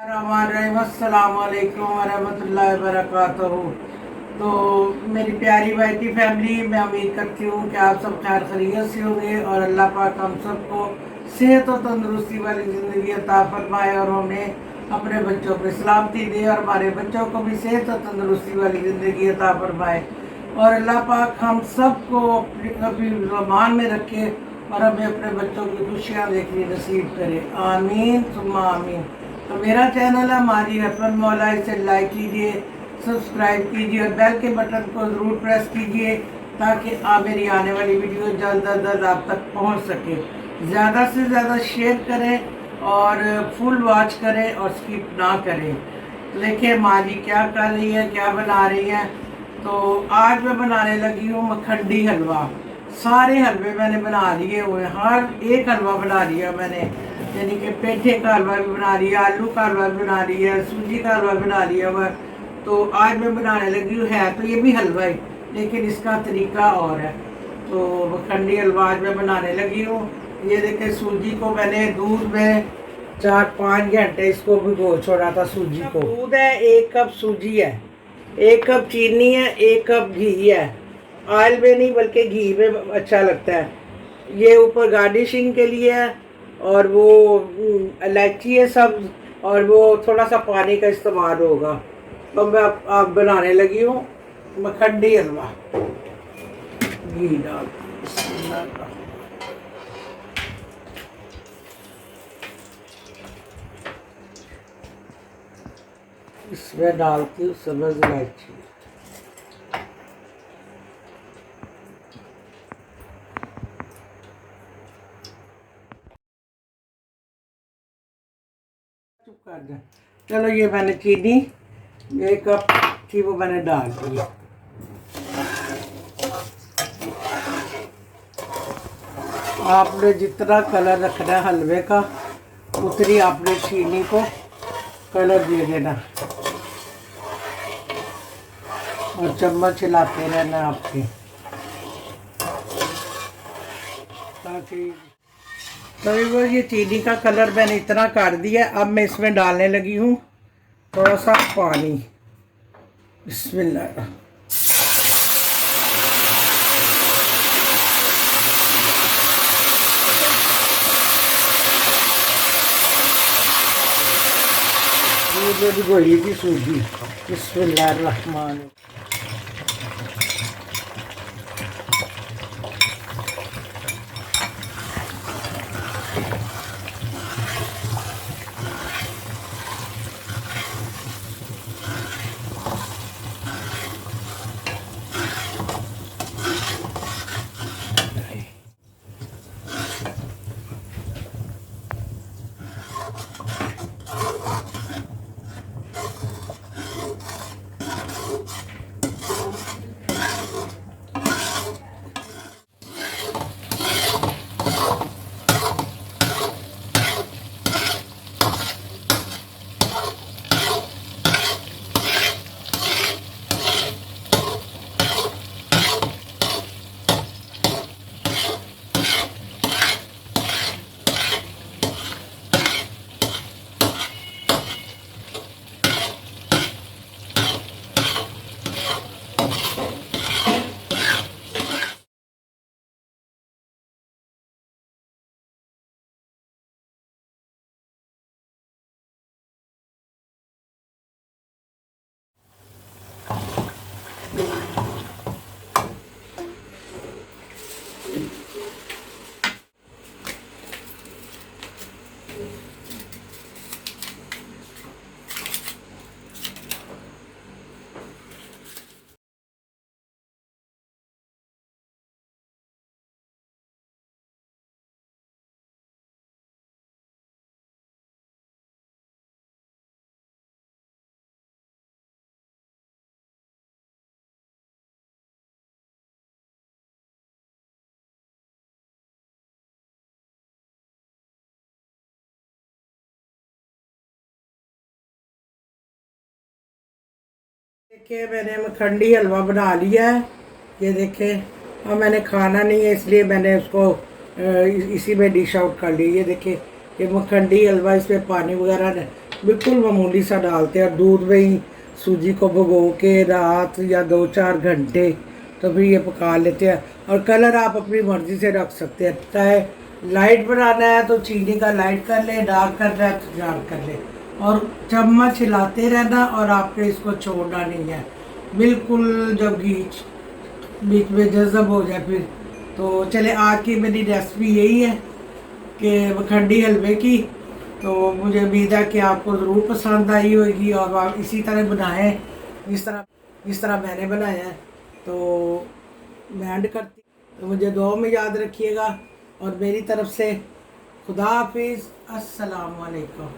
अस्सलाम वालेकुम वरहमतुल्लाहि वबरकातुहू। तो मेरी प्यारी भाई फैमिली, मैं उम्मीद करती हूँ कि आप सब खैर खैरियत से होंगे और अल्लाह पाक हम सबको सेहत और तंदुरुस्ती वाली ज़िंदगी अता फरमाए और हमें अपने बच्चों पर सलामती दे और हमारे बच्चों को भी सेहत और तंदुरुस्ती वाली ज़िंदगी अता फरमाए और अल्लाह पाक हम सबको अपनी ज़बान में रखे और हमें अपने बच्चों की खुशियाँ देखनी नसीब करे। आमीन सुम्मा आमीन। तो मेरा चैनल है हमारी हसबैंड मौला, इसे लाइक कीजिए, सब्सक्राइब कीजिए और बेल के बटन को ज़रूर प्रेस कीजिए ताकि आप मेरी आने वाली वीडियो जल्द अज जल्द आप तक पहुंच सके। ज़्यादा से ज़्यादा शेयर करें और फुल वॉच करें और स्किप ना करें। देखिए माँ जी क्या कर रही है, क्या बना रही है। तो आज मैं बनाने लगी हूँ मखंडी हलवा। सारे हलवे मैंने बना लिए हुए, हर एक हलवा बना लिया मैंने, यानी कि पेठे का हलवा भी बना लिया, आलू का हलवा भी बना लिया, सूजी का हलवा बना लिया हुआ। तो आज मैं बनाने लगी हूँ, है तो ये भी हलवा ही लेकिन इसका तरीका और है। तो मखंडी हलवा आज मैं बनाने लगी हूँ। ये देखिए सूजी को मैंने दूध में 4-5 घंटे इसको भिगो छोड़ा था। सूजी को दूध है, 1 कप सूजी है, 1 कप चीनी है, 1 कप घी है। ऑयल में नहीं बल्कि घी में अच्छा लगता है। ये ऊपर गार्निशिंग के लिए है और वो इलायची है सब, और वो थोड़ा सा पानी का इस्तेमाल होगा। तो मैं अब बनाने लगी हूँ मखंडी हलवा। घी डाल, इसमें डालती हूँ सब्ज़ इलायची। चुप कर जा। चलो ये मैंने चीनी 1 कप थी वो मैंने डाल दी। आपने जितना कलर रखना है हलवे का उतनी आपने चीनी को कलर दे देना और चम्मच हिलाते रहना आपके, ताकि तभी वो ये चीनी का कलर मैंने इतना कर दिया। अब मैं इसमें डालने लगी हूँ थोड़ा सा पानी। बिस्मिल्लाह। ये भिगोई थी सूजी। बिस्मिल्लाह रहमान। देखिए मैंने मखंडी हलवा बना लिया है। ये देखें, अब मैंने खाना नहीं है इसलिए मैंने उसको इसी में डिश आउट कर ली। ये देखिए ये मखंडी हलवा, इसमें पानी वगैरह बिल्कुल मामूली सा डालते हैं। और दूध में ही सूजी को भिगो के रात या 2-4 घंटे तो फिर ये पका लेते हैं। और कलर आप अपनी मर्ज़ी से रख सकते हैं, चाहे लाइट बनाना है तो चीनी का लाइट कर ले, डार्क करना है तो डार्क कर ले। और चम्मच हिलाते रहना और आपने इसको छोड़ना नहीं है। बिल्कुल जब बीच में जज़ब हो जाए फिर तो चले। आज की मेरी रेसिपी यही है कि मखंडी हलवे की। तो मुझे उम्मीद है कि आपको ज़रूर पसंद आई होगी और आप इसी तरह बनाएं जिस तरह मैंने बनाया है। तो मैं एंड करती, तो मुझे दुआ में याद रखिएगा और मेरी तरफ से खुदा हाफिज़, अस्सलाम वालेकुम।